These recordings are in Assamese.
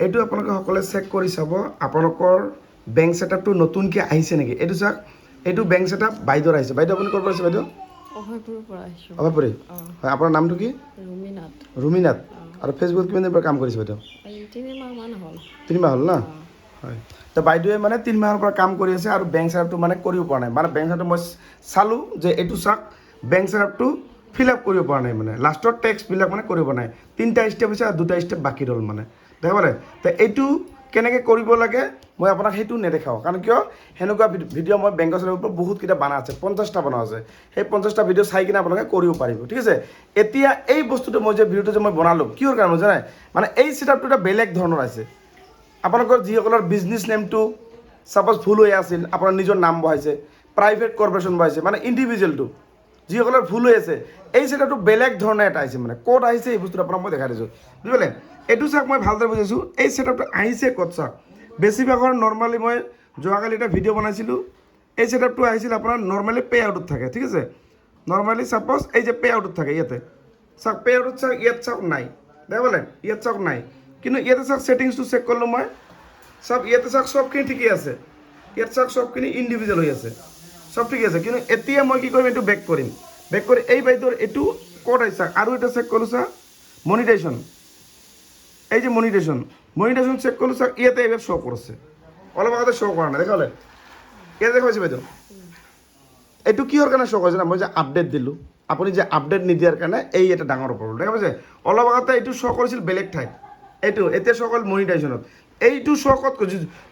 এইটো আপোনালোকে সকলে চেক কৰি চাব আপোনালোকৰ বেংক সেটআপটো নতুনকৈ আহিছে নেকি এইটো চাওক এইটো বেংক সেটআপ বাইদেউৰ আহিছে বাইদেউ আপুনি ক'ৰ পৰা আছে বাইদেউ অভয়পুৰৰ পৰা আহিছোঁ অভয়পুৰী হয় আপোনাৰ নামটো কি ৰুমিনাথ ৰুমিনাথ আৰু ফেচবুকত কিমান দিনৰ পৰা কাম কৰিছে বাইদেউ এই 3 মাহমান হ'ল 3 মাহ হ'ল না হয় তো বাইদেৱে মানে 3 মাহৰ পৰা কাম কৰি আছে আৰু বেংক সেটআপটো মানে কৰিব পৰা নাই মানে বেংক সেটআপটো মই চালোঁ যে এইটো চাওক বেংক সেটআপটো ফিল আপ কৰিব পৰা নাই মানে লাষ্টৰ টেক্সটবিলাক মানে কৰিব নাই 3টা ষ্টেপ আছে আৰু 2টা ষ্টেপ বাকী ৰ'ল মানে দেখা পালে তো এইটো কেনেকৈ কৰিব লাগে মই আপোনাক সেইটো নেদেখাওঁ কাৰণ কিয় সেনেকুৱা ভিডিঅ' মই বেংকৰ সেটআপৰ ওপৰত বহুতকেইটা বনা আছে 50টা বনা আছে সেই 50টা ভিডিঅ' চাই কিনে আপোনালোকে কৰিব পাৰিব ঠিক আছে এতিয়া এই বস্তুটো মই যে ভিডিঅ'টো যে মই বনালোঁ কিহৰ কাৰণে জানে মানে এই সেটআপটো এটা বেলেগ ধৰণৰ আছে আপোনালোকৰ যিসকলৰ বিজনেছ নেমটো ছাপ'জ ভুল হৈ আছিল আপোনাৰ নিজৰ নাম বহাইছে প্ৰাইভেট কৰ্পৰেশ্যন বহাইছে মানে ইণ্ডিভিজুৱেলটো যিসকলৰ ভুল হৈ আছে এই সেটআপটো বেলেগ ধৰণে এটা আহিছে মানে ক'ত আহিছে এই বস্তুটো আপোনাক মই দেখাই দিছোঁ বুজি পালে এইটো চাওক মই ভালদৰে বুজাইছোঁ এই সেটআপটো আহিছে ক'ত চাওক বেছিভাগৰ নৰ্মেলি মই যোৱাকালি এটা ভিডিঅ' বনাইছিলোঁ এই সেটআপটো আহিছিল আপোনাৰ নৰ্মেলি পে আউটত থাকে ঠিক আছে নৰ্মেলি ছাপ'জ এই যে পে আউটত থাকে ইয়াতে চাওক পে আউটত চাওক ইয়াত চাওক নাই দেখা পালে ইয়াত চাওক নাই কিন্তু ইয়াতে চাওক ছেটিংছটো চেক কৰিলোঁ মই চাওক ইয়াতে চাওক চবখিনি ঠিকেই আছে ইয়াত চাওক চবখিনি ইণ্ডিভিজুৱেল হৈ আছে চব ঠিক আছে কিন্তু এতিয়া মই কি কৰিম এইটো বেক কৰিম বেক কৰি এই বাইদেউৰ এইটো ক'ত আহিছে আৰু এটা চেক কৰোঁ চাওক মনিটাইজেশ্যন এই যে মনিটাইজেশ্যন চেক কৰিলোঁ চাওক ইয়াতে এইবাৰ শ্ব' কৰিছে অলপ আগতে শ্ব' কৰা নাই দেখা পালে ইয়াতে দেখা পাইছে বাইদেউ এইটো কিহৰ কাৰণে শ্ব' কৰিছে না মই যে আপডেট দিলোঁ আপুনি যে আপডেট নিদিয়াৰ কাৰণে এই এটা ডাঙৰ প্ৰব্লেম দেখা পাইছে অলপ আগতে এইটো শ্ব' কৰিছিল বেলেগ ঠাইত এইটো এতিয়া শ্ব' কৰিল মনিটাইজেশ্যনত এইটো শ্ব' ক'ত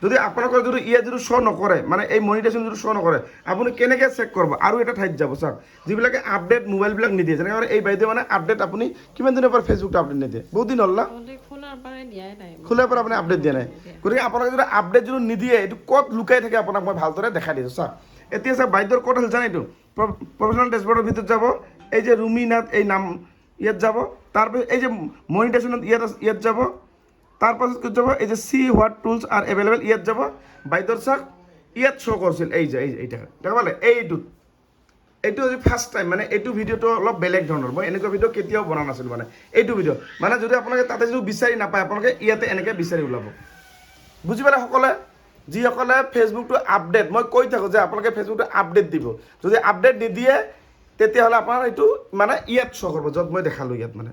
যদি আপোনালোকৰ যদি ইয়াত যদি শ্ব' নকৰে মানে এই মনিটাইজেশ্যন যদি শ্ব' নকৰে আপুনি কেনেকৈ চেক কৰিব আৰু এটা ঠাইত যাব চাওক যিবিলাকে আপডেট মোবাইলবিলাক নিদিয়ে যেনেকৈ এই বাইদেউ মানে আপডেট আপুনি কিমান দিনৰ পৰা ফেচবুকটো আপডেট নিদিয়ে বহুত দিন হ'ল না খোলাৰ পৰা আপুনি আপডেট দিয়া নাই গতিকে আপোনালোকে যদি আপডেট যদি নিদিয়ে এইটো ক'ত লুকাই থাকে আপোনাক মই ভালদৰে দেখাই দিছোঁ চাওক এতিয়া চাওক বাইদেউৰ ক'ত হ'ল জানে এইটো প্ৰফেশ্যনেল ডেছবৰ্ডৰ ভিতৰত যাব এই যে ৰুমিনাথ এই নাম ইয়াত যাব তাৰপিছত এই যে মনিটাইজেশ্যনত ইয়াত যাব তাৰপাছত ক'ত যাব এই যে C what tools R available ইয়াত যাব বাইদেউৰ চাওক ইয়াত শ্ব' কৰিছিল এই যে এইটা দেখা পালে এইটো আজি ফাৰ্ষ্ট টাইম মানে এইটো ভিডিঅ'টো অলপ বেলেগ ধৰণৰ মই এনেকুৱা ভিডিঅ' কেতিয়াও বনা নাছিলোঁ মানে এইটো ভিডিঅ' মানে যদি আপোনালোকে তাতে যদি বিচাৰি নাপায় আপোনালোকে ইয়াতে এনেকৈ বিচাৰি ওলাব বুজি পালে সকলে যিসকলে ফেচবুকটো আপডেট মই কৈ থাকোঁ যে আপোনালোকে ফেচবুকটো আপডেট দিব যদি আপডেট নিদিয়ে তেতিয়াহ'লে আপোনাৰ এইটো মানে ইয়াত শ্ব' কৰিব য'ত মই দেখালোঁ ইয়াত মানে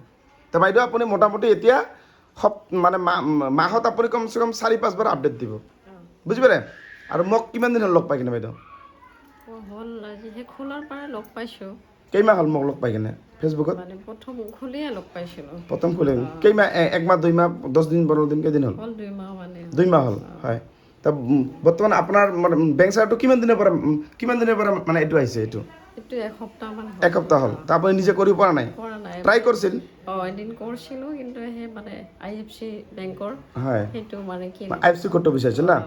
তো বাইদেউ আপুনি মোটামুটি এতিয়া মানে মাহত আপুনি কমচে কম 4-5 বাৰ আপডেট দিব বুজি পালে আৰু মোক কিমান দিন হ'ল লগ পাই কিনে বাইদেউ হ'ল আজিহে খোলাৰ পৰা লগ পাইছোঁ কেইমাহ হ'ল মোক লগ পাই কিনে ফেচবুকত মানে প্ৰথম খুলিয়ে লগ পাইছিলোঁ প্ৰথম খুলি কেইমাহ 1 মাহ 2 মাহ 10 দিন 12 দিন কেইদিন হ'ল 2 মাহ মানে 2 মাহ হ'ল হয় তা বৰ্তমান আপোনাৰ বেংক চাৰ্টটো কিমান দিনৰ পৰা মানে এইটো আহিছে এইটো এসপ্তাহ হ'ল তা আপুনি নিজে কৰিব পৰা নাই ট্ৰাই কৰিছিল এদিন কৰিছিলোঁ কিন্তু সেই মানে IFC বেংকৰ হয় সেইটো মানে কি IFC কোডটো বিচাৰিছিল না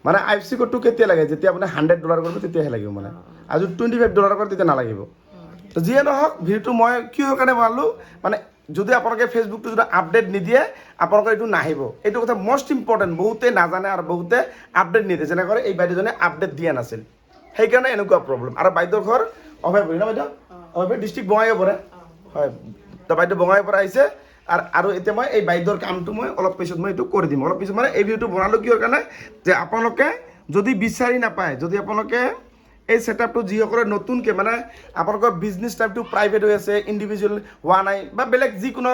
মানে IFC কোডটো কেতিয়া লাগে যেতিয়া আপুনি $100 কৰিব তেতিয়াহে লাগিব মানে আৰু $25 কৰে তেতিয়া নালাগিব তো যিয়ে নহওক ভিডিঅ'টো মই কিহৰ কাৰণে বনালোঁ মানে যদি আপোনালোকে ফেচবুকটো যদি আপডেট নিদিয়ে আপোনালোকৰ এইটো নাহিব এইটো কথা মষ্ট ইম্পৰ্টেণ্ট বহুতে নাজানে আৰু বহুতে আপডেট নিদিয়ে যেনেকৈ এই বাইদেউজনে আপডেট দিয়া নাছিল সেইকাৰণে এনেকুৱা প্ৰব্লেম আৰু বাইদেউৰ ঘৰ অভয়পুৰী ন বাইদেউ অভয়পুৰী ডিষ্ট্ৰিক্ট বঙাইগাঁও পৰে হয় তো বাইদেউ বঙাইগাঁৱৰ পৰা আহিছে আৰু এতিয়া মই এই বাইদেউৰ কামটো মই অলপ পিছত মই এইটো কৰি দিম অলপ পিছত মানে এই ভিডিঅ'টো বনালোঁ কিহৰ কাৰণে যে আপোনালোকে যদি বিচাৰি নাপায় যদি আপোনালোকে এই ছেটআপটো যিসকলে নতুনকৈ মানে আপোনালোকৰ বিজনেছ টাইপটো প্ৰাইভেট হৈ আছে ইণ্ডিভিজুৱেল হোৱা নাই বা বেলেগ যিকোনো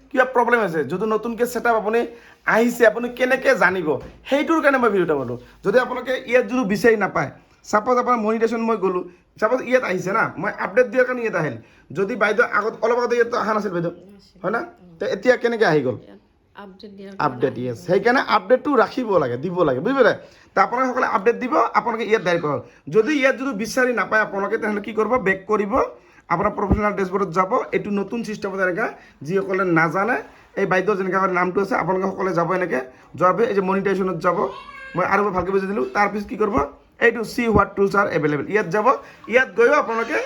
কিবা প্ৰব্লেম আছে যদি নতুনকৈ ছেটআপ আপুনি আহিছে আপুনি কেনেকৈ জানিব সেইটোৰ কাৰণে মই ভিডিঅ'টো বনালোঁ যদি আপোনালোকে ইয়াত যদি বিচাৰি নাপায় ছাপ'জ আপোনাৰ মনিটাইজেশ্যন মই গ'লোঁ ছাপ'জ ইয়াত আহিছে না মই আপডেট দিয়াৰ কাৰণে ইয়াত আহিল যদি বাইদেউ অলপ আগতে ইয়াত অহা নাছিল বাইদেউ হয় না তো এতিয়া কেনেকৈ আহি গ'ল আপডেট ইয়েছ সেইকাৰণে আপডেটটো ৰাখিব লাগে দিব লাগে বুজি পালে তো আপোনালোকে আপডেট দিব আপোনালোকে ইয়াত ডাইৰেক্ট কৰক যদি ইয়াত যদি বিচাৰি নাপায় আপোনালোকে তেনেহ'লে কি কৰিব বেক কৰিব আপোনাৰ প্ৰফেশ্যনেল ডেছবৰ্ডত যাব এইটো নতুন ছিষ্টেমত এনেকৈ যিসকলে নাজানে এই বাইদেউৰ যেনেকৈ নামটো আছে আপোনালোকে সকলোৱে যাব এনেকৈ যোৱাৰ পিছত এই যে মনিটাইজেশ্যনত যাব মই আৰু ভালকৈ বুজাই দিলোঁ তাৰপিছত কি কৰিব এইটো C what tools R available ইয়াত যাব ইয়াত গৈও আপোনালোকে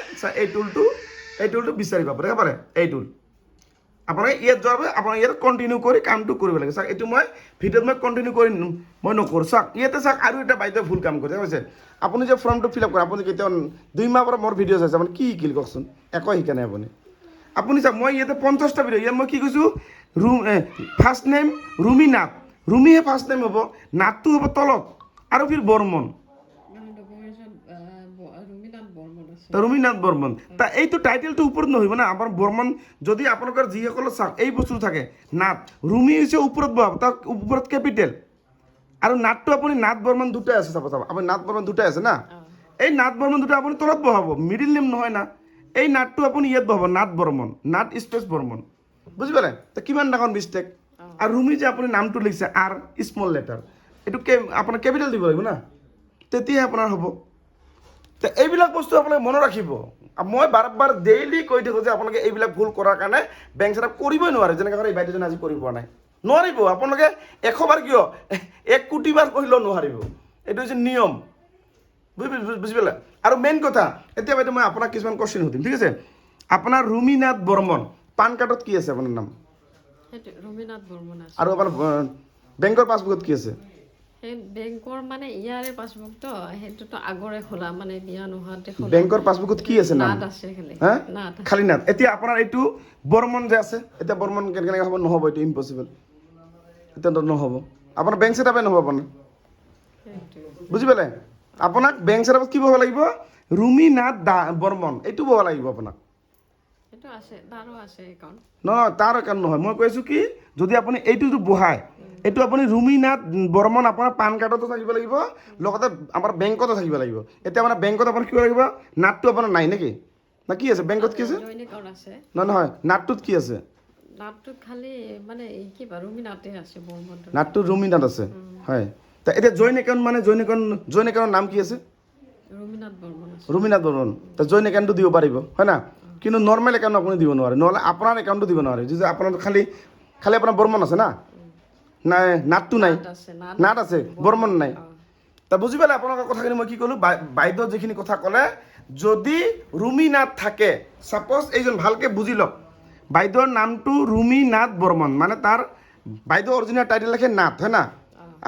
এই টুলটো বিচাৰি পাব দেখা পাৰে এই টুল আপোনালোকে ইয়াত যোৱাৰ পিছত আপোনালোকে ইয়াত কণ্টিনিউ কৰি কামটো কৰিব লাগে চাওক এইটো মই ভিডিঅ'ত মই কণ্টিনিউ কৰি মই নকৰোঁ চাওক ইয়াতে চাওক আৰু এটা বাইদেউ ভুল কাম কৰিছে হৈছে আপুনি যে ফৰ্মটো ফিল আপ কৰে আপুনি কেতিয়াও 2 মাহৰ পৰা মোৰ ভিডিঅ' চাইছে আপুনি কি শিকিল কওকচোন একো শিকা নাই আপুনি চাওক মই ইয়াতে 50টা ভিডিঅ' ইয়াত মই কি কৈছোঁ ফাৰ্ষ্ট নেম ৰুমি নাথ ৰুমিহে ফাৰ্ষ্ট নেম হ'ব নাথটো হ'ব তলত আৰু ফিৰ বৰ্মন ৰুমিনাথ বৰ্মন আছে তা ৰবীন্দ্ৰনাথ বৰ্মন তা এইটো টাইটেলটো ওপৰত নহব না আমাৰ বৰ্মন যদি আপোনালোকৰ যিসকল চাওক এই বস্তু থাকে নাথ ৰুমি হৈছে ওপৰত বহাব তাৰ ওপৰত কেপিটেল আৰু নাথটো আপুনি নাথ বৰ্মন দুটাই আছে চাব আপুনি নাথ বৰ্মন দুটাই আছে না এই নাথ বৰ্মন দুটা আপুনি তলত বহাব মিডিল নেম নহয় না এই নাথটো আপুনি ইয়াত বহাব নাথ বৰ্মন নাথ স্পেচ বৰ্মন বুজি পালে তা কিমান ডাঙৰ মিষ্টেক আৰু ৰুমি যে আপুনি নামটো লিখিছে আৰ স্মল লেটাৰ এইটো আপোনাৰ কেপিটেল দিব লাগিব না তেতিয়াহে আপোনাৰ হ'ব তো এইবিলাক বস্তু আপোনালোকে মনত ৰাখিব মই বাৰবাৰ ডেইলি কৈ থাকোঁ যে আপোনালোকে এইবিলাক ভুল কৰাৰ কাৰণে বেংক ছেটআপ কৰিবই নোৱাৰে যেনেকৈ এই বাইদেউজনে আজি কৰি পোৱা নাই নোৱাৰিব আপোনালোকে 100 বাৰ কিয় 1 কোটি বাৰ কৰিলেও নোৱাৰিব এইটো হৈছে নিয়ম বুজি পালে আৰু মেইন কথা এতিয়া বাইদেউ মই আপোনাক কিছুমান কোৱেশ্চন সুধিম ঠিক আছে আপোনাৰ ৰুমিনাথ বৰ্মন পান কাৰ্ডত কি আছে আপোনাৰ নাম সেইটো ৰুমিনাথ বৰ্মন আছে আৰু আপোনাৰ বেংকৰ পাছবুকত কি আছে সেই বেংকৰ মানে ইয়াৰে পাছবুক তো সেইটো তো আগৰে খোলা মানে বিয়া নোহাতে খোলা বেংকৰ পাছবুকত কি আছে নাম নাট আছে খালি হা নাট খালি নাথ এতিয়া আপোনাৰ এইটো বৰ্মন যে আছে এতিয়া বৰ্মন কেনেকৈ হ'ব নহ'ব এইটো ইম্পচিবল এতিয়া নহ'ব আপোনাৰ বেংক ছেটআপে নহ'ব আপোনাৰ সেইটো বুজি পালে আপোনাক বেংক ছেটআপত কি বহাব লাগিব ৰুমিনাথ বৰ্মন এইটো বহাব লাগিব আপোনাক সেইটো আছে তাৰো আছে একাউণ্ট নহয় তাৰ কাৰণ নহয় মই কৈ আছোঁ কি যদি আপুনি এইটো বহায় এইটো আপুনি ৰুমিনাথ বৰ্মন আপোনাৰ পান কাৰ্ডতো থাকিব লাগিব লগতে আমাৰ বেংকতো থাকিব লাগিব এতিয়া আপোনাৰ বেংকত আপোনাৰ কি লাগিব নাথটো আপোনাৰ নাই নেকি না কি আছে বেংকত কি আছে জইন একাউণ্ট আছে নহয় নহয় নাথটোত কি আছে নাটটোত খালি মানে কিবা রুমিনাথে আছে বর্মন নাথটো ৰুমিনাথ আছে হয় তা এতিয়া জইন একাউণ্ট মানে জইন একাউণ্টৰ নাম কি আছে ৰুমিনাথ বৰ্মন আছে ৰুমিনাথ বৰ্মন তা জইন একাউণ্টটো দিব পাৰিব হয় না কিন্তু নৰ্মেল একাউণ্ট আপুনি দিব নোৱাৰে নহ'লে আপোনাৰ একাউণ্টটো দিব নোৱাৰে যদি আপোনাৰ খালি আপোনাৰ বৰ্মন আছে না নাই নাথটো নাই নাট আছে নাথ আছে বৰ্মন নাই তা বুজি পালে আপোনালোকৰ কথাখিনি মই কি ক'লোঁ বাইদেউ যিখিনি কথা ক'লে যদি ৰুমিনাথ থাকে ছাপ'জ এইজন ভালকৈ বুজি লওক বাইদেউৰ নামটো ৰুমিনাথ বৰ্মন মানে তাৰ বাইদেউ অৰিজিনেল টাইটেল লিখে নাথ হয় না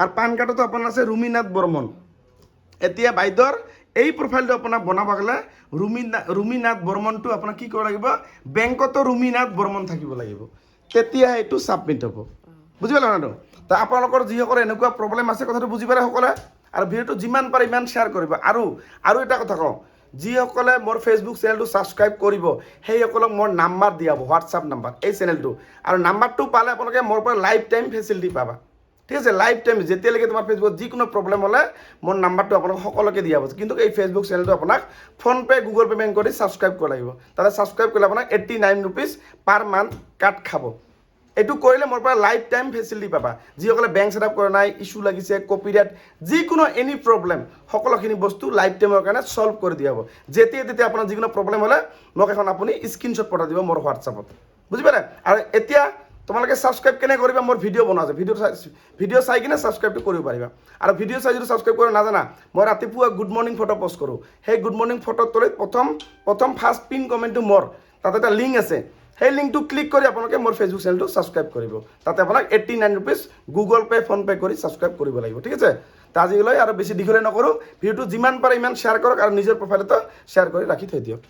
আৰু পান কাৰ্ডতো আপোনাৰ আছে ৰুমিনাথ বৰ্মন এতিয়া বাইদেউৰ এই প্ৰফাইলটো আপোনাক বনাব গ'লে ৰুমিনাথ বৰ্মনটো আপোনাক কি কৰিব লাগিব বেংকতো ৰুমিনাথ বৰ্মন থাকিব লাগিব তেতিয়াহে এইটো ছাবমিট হ'ব বুজি পালে কথাটো তা আপোনালোকৰ যিসকলৰ এনেকুৱা প্ৰব্লেম আছে কথাটো বুজি পালে সকলে আৰু ভিডিঅ'টো যিমান পাৰে ইমান শ্বেয়াৰ কৰিব আৰু এটা কথা কওঁ যিসকলে মোৰ ফেচবুক চেনেলটো ছাবস্ক্ৰাইব কৰিব সেইসকলক মোৰ নাম্বাৰ দিয়া হ'ব হোৱাটছআপ নাম্বাৰ এই চেনেলটো আৰু নাম্বাৰটো পালে আপোনালোকে মোৰ পৰা লাইফ টাইম ফেচিলিটি পাবা ঠিক আছে লাইফ টাইম যেতিয়ালৈকে তোমাৰ ফেচবুকত যিকোনো প্ৰব্লেম হ'লে মোৰ নাম্বাৰটো আপোনাক সকলোকে দিয়া হ'ব কিন্তু এই ফেচবুক চেনেলটো আপোনাক ফোনপে গুগল পে'মেণ্ট কৰি ছাবস্ক্ৰাইব কৰিব লাগিব তাতে ছাবস্ক্ৰাইব কৰিলে আপোনাক 89 ৰুপিজ পাৰ মান্থ কাট খাব এইটো কৰিলে মোৰ পৰা লাইফ টাইম ফেচিলিটি পাবা যিসকলে বেংক ছেটআপ কৰা নাই ইছ্যু লাগিছে কপিৰাইট যিকোনো এনি প্ৰব্লেম সকলোখিনি বস্তু লাইফ টাইমৰ কাৰণে সলভ কৰি দিয়া হ'ব যেতিয়া আপোনাৰ যিকোনো প্ৰব্লেম হ'লে মোক এখন আপুনি স্ক্ৰীনশ্বট পঠাই দিব মোৰ হোৱাটছআপত বুজি পালে আৰু এতিয়া তোমালোকে ছাবস্ক্ৰাইব কেনে কৰিবা মোৰ ভিডিঅ' বনোৱা আছে ভিডিঅ' চাই কিনে ছাবস্ক্ৰাইবটো কৰিব পাৰিবা আৰু ভিডিঅ' চাই যদি ছাবস্ক্ৰাইব কৰিব নাজানা মই ৰাতিপুৱা গুড মৰ্ণিং ফটো পষ্ট কৰোঁ সেই গুড মৰ্ণিং ফটোৰ তলত প্ৰথম ফাৰ্ষ্ট পিন কমেণ্টটো মোৰ তাতে এটা লিংক আছে সেই লিংকটো ক্লিক কৰি আপোনালোকে মোৰ ফেচবুক চেনেলটো ছাবস্ক্ৰাইব কৰিব তাতে আপোনাক 89 ৰুপিজ গুগল পে' ফোনপে' কৰি ছাবস্ক্ৰাইব কৰিব লাগিব ঠিক আছে তা আজিলৈ আৰু বেছি দীঘলীয়া নকৰোঁ ভিডিঅ'টো যিমান পাৰে ইমান শ্বেয়াৰ কৰক আৰু নিজৰ প্ৰফাইলতো শ্বেয়াৰ কৰি ৰাখি থৈ দিয়ক